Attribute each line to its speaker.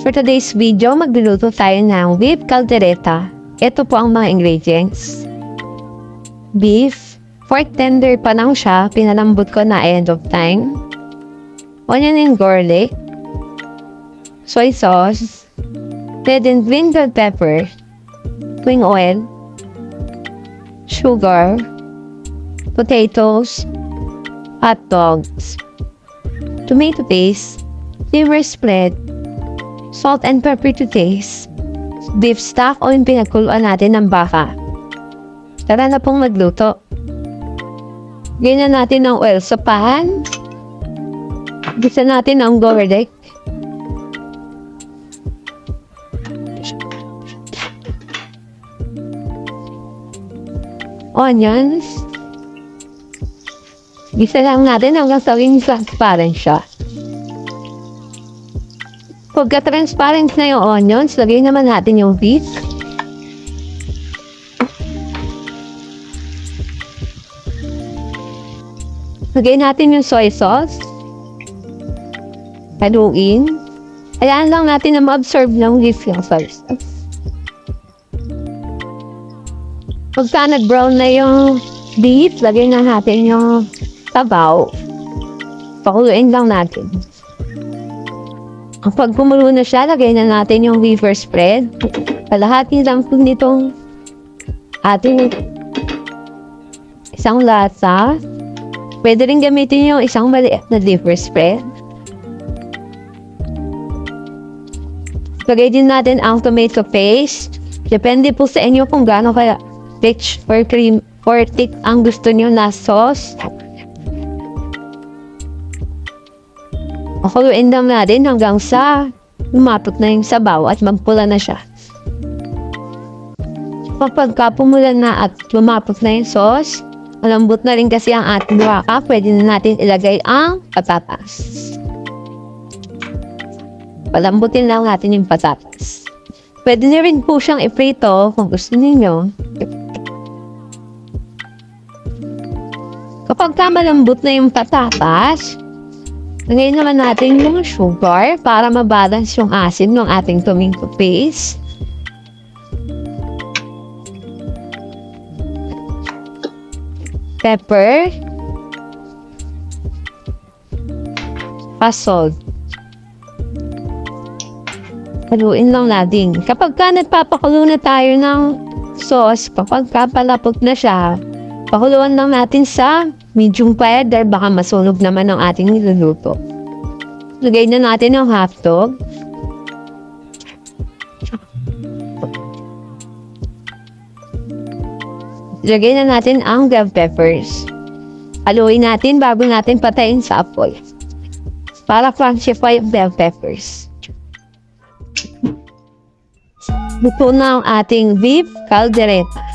Speaker 1: For today's video, magluluto tayo ng beef caldereta. Ito po ang mga ingredients. Beef, pork tender pa lang siya, pinalambot ko na end of time. Onion and garlic, soy sauce, red and green bell pepper, wing oil, sugar, potatoes, hot dogs, tomato paste, liver spread, salt and pepper to taste, beef stock o yung pinagkuluan natin ng baka. Tara na pong magluto. Ganyan natin ang oil sa pan. Gisa natin ang garlic. Onions. Gisa lang natin hanggang saging transparent siya. Pagka transparent na yung onions, lagay naman natin yung beef. Lagay natin yung soy sauce. Haluin. Hayaan lang natin na ma-absorb ng beef yung soy sauce. Pagka nag-brown na yung beef, lagay na natin yung sabaw. Pakuluin lang natin. Pag kumulo na siya, lagay na natin yung liver spread. Kalahati lang po nitong ating isang lasa. Pwede rin gamitin yung isang maliit na liver spread. Lagay din natin ang tomato paste. Depende po sa inyo kung gaano kaya rich or cream or thick ang gusto niyo na sauce. Pakuluin lang natin hanggang sa lumapot na yung sabaw at magpula na siya. Kapag pumula na at lumapot na yung sauce, malambot na rin kasi ang ating baka, pwede na natin ilagay ang patatas. Palambutin lang natin yung patatas. Pwede na rin po siyang iprito kung gusto niyo. Kapag malambot na yung patatas, lagay naman natin yung sugar para mabalance yung asin ng ating tomato paste. Pepper. Salt. Haluin lang natin. Kapag nagpapakulo na tayo ng sauce, kapag palapot na siya, pakuluan lang natin sa medium fire dahil baka masunog naman ang ating niluluto. Lagay na natin ang hotdog. Lagay na natin ang bell peppers. Haluin natin bago natin patayin sa apoy. Para crunchy pa yung bell peppers. Luto na ang ating beef caldereta.